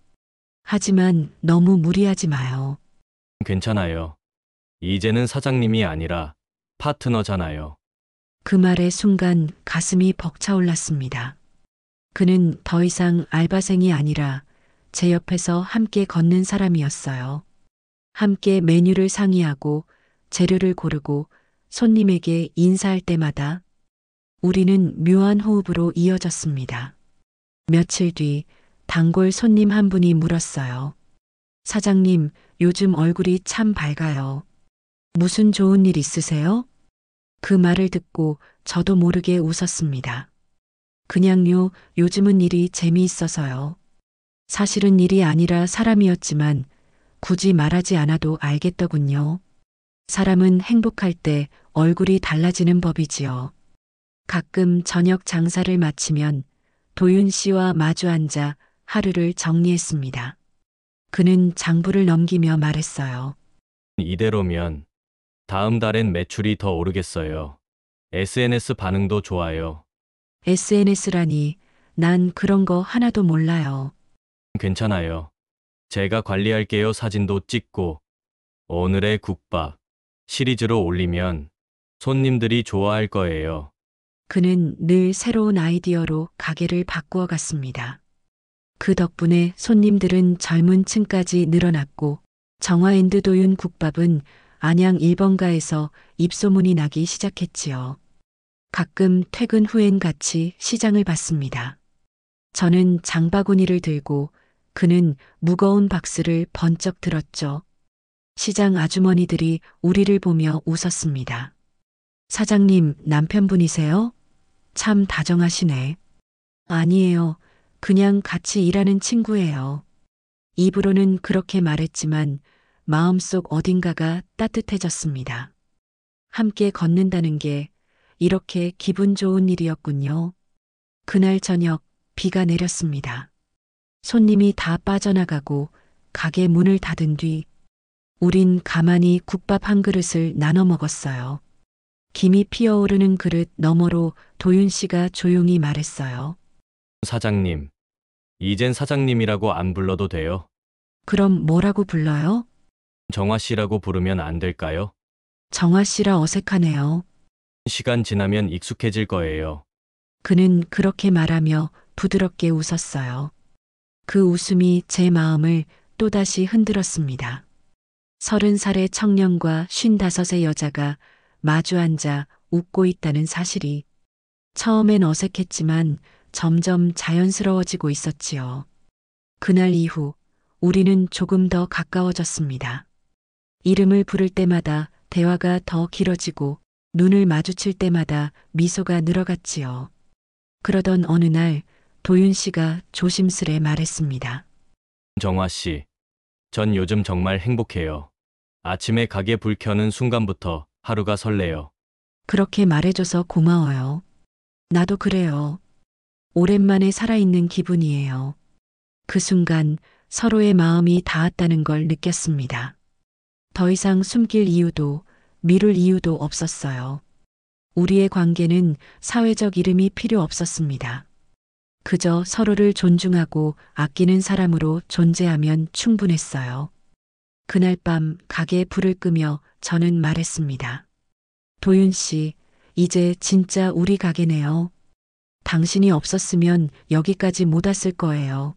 하지만 너무 무리하지 마요. 괜찮아요. 이제는 사장님이 아니라 파트너잖아요. 그 말의 순간 가슴이 벅차올랐습니다. 그는 더 이상 알바생이 아니라 제 옆에서 함께 걷는 사람이었어요. 함께 메뉴를 상의하고 재료를 고르고 손님에게 인사할 때마다 우리는 묘한 호흡으로 이어졌습니다. 며칠 뒤 단골 손님 한 분이 물었어요. 사장님, 요즘 얼굴이 참 밝아요. 무슨 좋은 일 있으세요? 그 말을 듣고 저도 모르게 웃었습니다. 그냥요, 요즘은 일이 재미있어서요. 사실은 일이 아니라 사람이었지만 굳이 말하지 않아도 알겠더군요. 사람은 행복할 때 얼굴이 달라지는 법이지요. 가끔 저녁 장사를 마치면 도윤 씨와 마주 앉아 하루를 정리했습니다. 그는 장부를 넘기며 말했어요. 이대로면 다음 달엔 매출이 더 오르겠어요. SNS 반응도 좋아요. SNS라니 난 그런 거 하나도 몰라요. 괜찮아요. 제가 관리할게요. 사진도 찍고 오늘의 국밥 시리즈로 올리면 손님들이 좋아할 거예요. 그는 늘 새로운 아이디어로 가게를 바꾸어 갔습니다. 그 덕분에 손님들은 젊은 층까지 늘어났고 정화앤드도윤 국밥은 안양 1번가에서 입소문이 나기 시작했지요. 가끔 퇴근 후엔 같이 시장을 봤습니다. 저는 장바구니를 들고 그는 무거운 박스를 번쩍 들었죠. 시장 아주머니들이 우리를 보며 웃었습니다. 사장님, 남편분이세요? 참 다정하시네. 아니에요. 그냥 같이 일하는 친구예요. 입으로는 그렇게 말했지만 마음속 어딘가가 따뜻해졌습니다. 함께 걷는다는 게 이렇게 기분 좋은 일이었군요. 그날 저녁 비가 내렸습니다. 손님이 다 빠져나가고 가게 문을 닫은 뒤 우린 가만히 국밥 한 그릇을 나눠 먹었어요. 김이 피어오르는 그릇 너머로 도윤 씨가 조용히 말했어요. 사장님, 이젠 사장님이라고 안 불러도 돼요? 그럼 뭐라고 불러요? 정화 씨라고 부르면 안 될까요? 정화 씨라 어색하네요. 시간 지나면 익숙해질 거예요. 그는 그렇게 말하며 부드럽게 웃었어요. 그 웃음이 제 마음을 또다시 흔들었습니다. 30살의 청년과 55의 여자가 마주 앉아 웃고 있다는 사실이 처음엔 어색했지만 점점 자연스러워지고 있었지요. 그날 이후 우리는 조금 더 가까워졌습니다. 이름을 부를 때마다 대화가 더 길어지고 눈을 마주칠 때마다 미소가 늘어갔지요. 그러던 어느 날 도윤 씨가 조심스레 말했습니다. 정화 씨, 전 요즘 정말 행복해요. 아침에 가게 불 켜는 순간부터 하루가 설레요. 그렇게 말해줘서 고마워요. 나도 그래요. 오랜만에 살아있는 기분이에요. 그 순간 서로의 마음이 닿았다는 걸 느꼈습니다. 더 이상 숨길 이유도 미룰 이유도 없었어요. 우리의 관계는 사회적 이름이 필요 없었습니다. 그저 서로를 존중하고 아끼는 사람으로 존재하면 충분했어요. 그날 밤 가게에 불을 끄며 저는 말했습니다. 도윤 씨, 이제 진짜 우리 가게네요. 당신이 없었으면 여기까지 못 왔을 거예요.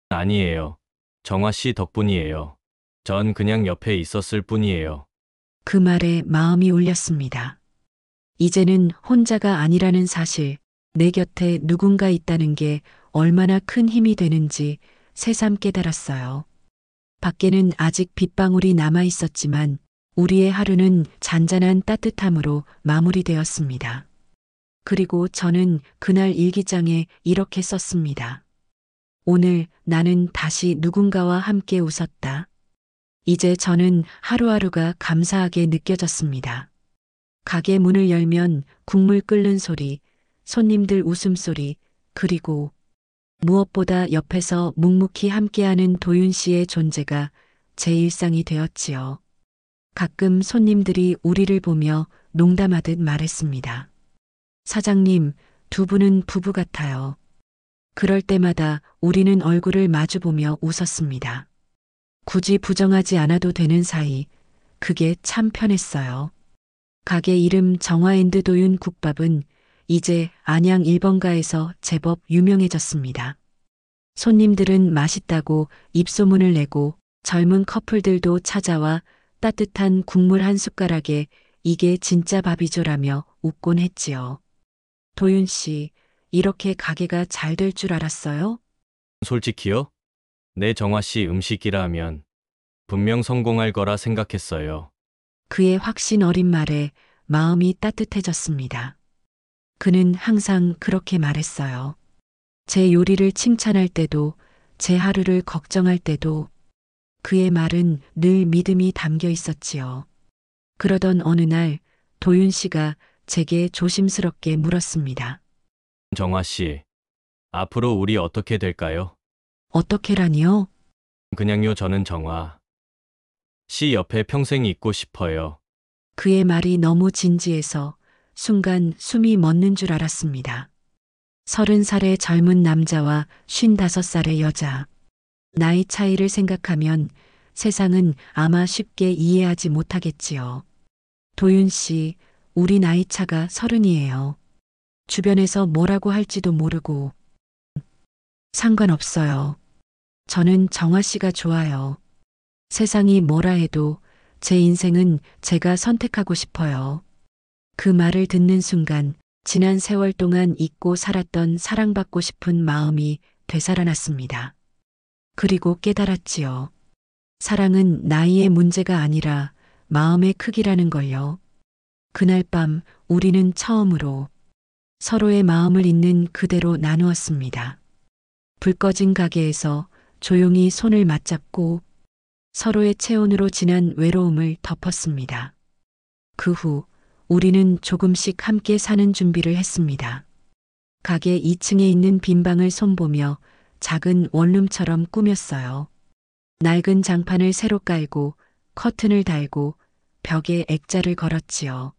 아니에요. 정화 씨 덕분이에요. 전 그냥 옆에 있었을 뿐이에요. 그 말에 마음이 울렸습니다. 이제는 혼자가 아니라는 사실, 내 곁에 누군가 있다는 게 얼마나 큰 힘이 되는지 새삼 깨달았어요. 밖에는 아직 빗방울이 남아 있었지만 우리의 하루는 잔잔한 따뜻함으로 마무리되었습니다. 그리고 저는 그날 일기장에 이렇게 썼습니다. 오늘 나는 다시 누군가와 함께 웃었다. 이제 저는 하루하루가 감사하게 느껴졌습니다. 가게 문을 열면 국물 끓는 소리, 손님들 웃음소리, 그리고 무엇보다 옆에서 묵묵히 함께하는 도윤 씨의 존재가 제 일상이 되었지요. 가끔 손님들이 우리를 보며 농담하듯 말했습니다. 사장님, 두 분은 부부 같아요. 그럴 때마다 우리는 얼굴을 마주보며 웃었습니다. 굳이 부정하지 않아도 되는 사이, 그게 참 편했어요. 가게 이름 정화앤드 도윤 국밥은 이제 안양 1번가에서 제법 유명해졌습니다. 손님들은 맛있다고 입소문을 내고 젊은 커플들도 찾아와 따뜻한 국물 한 숟가락에 이게 진짜 밥이죠라며 웃곤 했지요. 도윤 씨, 이렇게 가게가 잘 될 줄 알았어요? 솔직히요? 내 정화 씨 음식이라 하면 분명 성공할 거라 생각했어요. 그의 확신 어린 말에 마음이 따뜻해졌습니다. 그는 항상 그렇게 말했어요. 제 요리를 칭찬할 때도, 제 하루를 걱정할 때도 그의 말은 늘 믿음이 담겨 있었지요. 그러던 어느 날 도윤 씨가 제게 조심스럽게 물었습니다. 정화 씨, 앞으로 우리 어떻게 될까요? 어떻게라니요? 그냥요, 저는 정화 씨 옆에 평생 있고 싶어요. 그의 말이 너무 진지해서 순간 숨이 멎는 줄 알았습니다. 30살의 젊은 남자와 55살의 여자. 나이 차이를 생각하면 세상은 아마 쉽게 이해하지 못하겠지요. 도윤 씨, 우리 나이 차가 30이에요. 주변에서 뭐라고 할지도 모르고. 상관없어요. 저는 정화 씨가 좋아요. 세상이 뭐라 해도 제 인생은 제가 선택하고 싶어요. 그 말을 듣는 순간 지난 세월 동안 잊고 살았던 사랑받고 싶은 마음이 되살아났습니다. 그리고 깨달았지요. 사랑은 나이의 문제가 아니라 마음의 크기라는 걸요. 그날 밤 우리는 처음으로 서로의 마음을 있는 그대로 나누었습니다. 불 꺼진 가게에서 조용히 손을 맞잡고 서로의 체온으로 진한 외로움을 덮었습니다. 그 후 우리는 조금씩 함께 사는 준비를 했습니다. 가게 2층에 있는 빈 방을 손보며 작은 원룸처럼 꾸몄어요. 낡은 장판을 새로 깔고 커튼을 달고 벽에 액자를 걸었지요.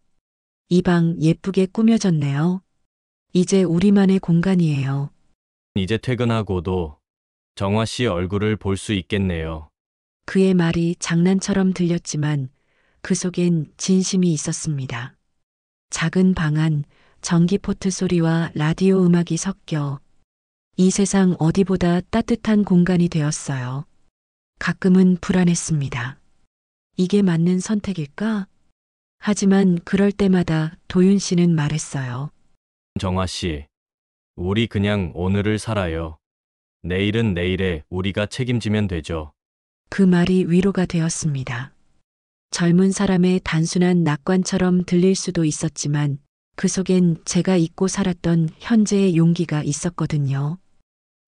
이 방 예쁘게 꾸며졌네요. 이제 우리만의 공간이에요. 이제 퇴근하고도 정화 씨 얼굴을 볼 수 있겠네요. 그의 말이 장난처럼 들렸지만 그 속엔 진심이 있었습니다. 작은 방 안 전기포트 소리와 라디오 음악이 섞여 이 세상 어디보다 따뜻한 공간이 되었어요. 가끔은 불안했습니다. 이게 맞는 선택일까? 하지만 그럴 때마다 도윤 씨는 말했어요. 정화 씨, 우리 그냥 오늘을 살아요. 내일은 내일에 우리가 책임지면 되죠. 그 말이 위로가 되었습니다. 젊은 사람의 단순한 낙관처럼 들릴 수도 있었지만 그 속엔 제가 잊고 살았던 현재의 용기가 있었거든요.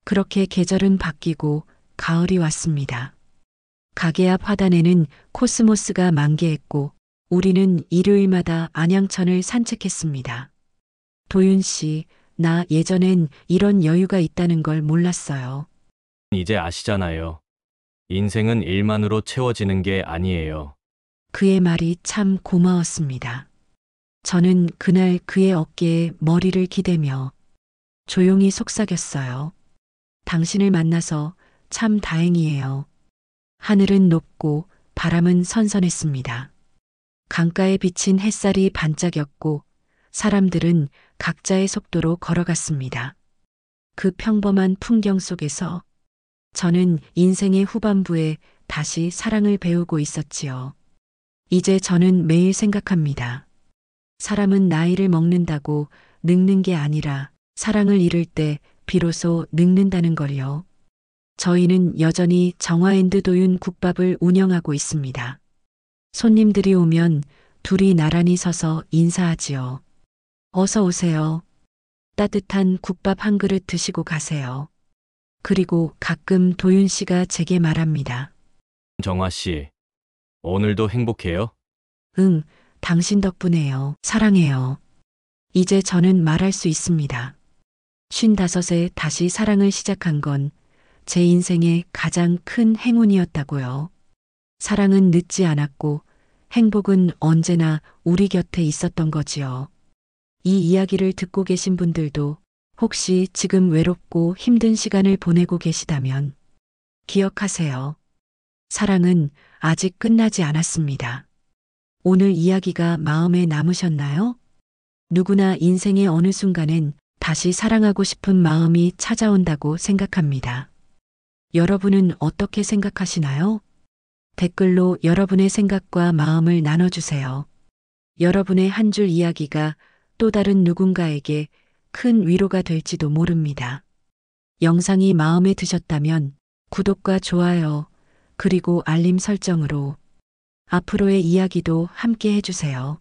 그렇게 계절은 바뀌고 가을이 왔습니다. 가게 앞 화단에는 코스모스가 만개했고 우리는 일요일마다 안양천을 산책했습니다. 도윤 씨, 나 예전엔 이런 여유가 있다는 걸 몰랐어요. 이제 아시잖아요. 인생은 일만으로 채워지는 게 아니에요. 그의 말이 참 고마웠습니다. 저는 그날 그의 어깨에 머리를 기대며 조용히 속삭였어요. 당신을 만나서 참 다행이에요. 하늘은 높고 바람은 선선했습니다. 강가에 비친 햇살이 반짝였고 사람들은 각자의 속도로 걸어갔습니다. 그 평범한 풍경 속에서 저는 인생의 후반부에 다시 사랑을 배우고 있었지요. 이제 저는 매일 생각합니다. 사람은 나이를 먹는다고 늙는 게 아니라 사랑을 잃을 때 비로소 늙는다는 걸요. 저희는 여전히 정화앤드도윤 국밥을 운영하고 있습니다. 손님들이 오면 둘이 나란히 서서 인사하지요. 어서 오세요. 따뜻한 국밥 한 그릇 드시고 가세요. 그리고 가끔 도윤 씨가 제게 말합니다. 정화 씨, 오늘도 행복해요? 응, 당신 덕분에요. 사랑해요. 이제 저는 말할 수 있습니다. 55에 다시 사랑을 시작한 건 제 인생의 가장 큰 행운이었다고요. 사랑은 늦지 않았고 행복은 언제나 우리 곁에 있었던 거지요. 이 이야기를 듣고 계신 분들도 혹시 지금 외롭고 힘든 시간을 보내고 계시다면 기억하세요. 사랑은 아직 끝나지 않았습니다. 오늘 이야기가 마음에 남으셨나요? 누구나 인생의 어느 순간엔 다시 사랑하고 싶은 마음이 찾아온다고 생각합니다. 여러분은 어떻게 생각하시나요? 댓글로 여러분의 생각과 마음을 나눠주세요. 여러분의 한 줄 이야기가 또 다른 누군가에게 큰 위로가 될지도 모릅니다. 영상이 마음에 드셨다면 구독과 좋아요, 그리고 알림 설정으로 앞으로의 이야기도 함께 해주세요.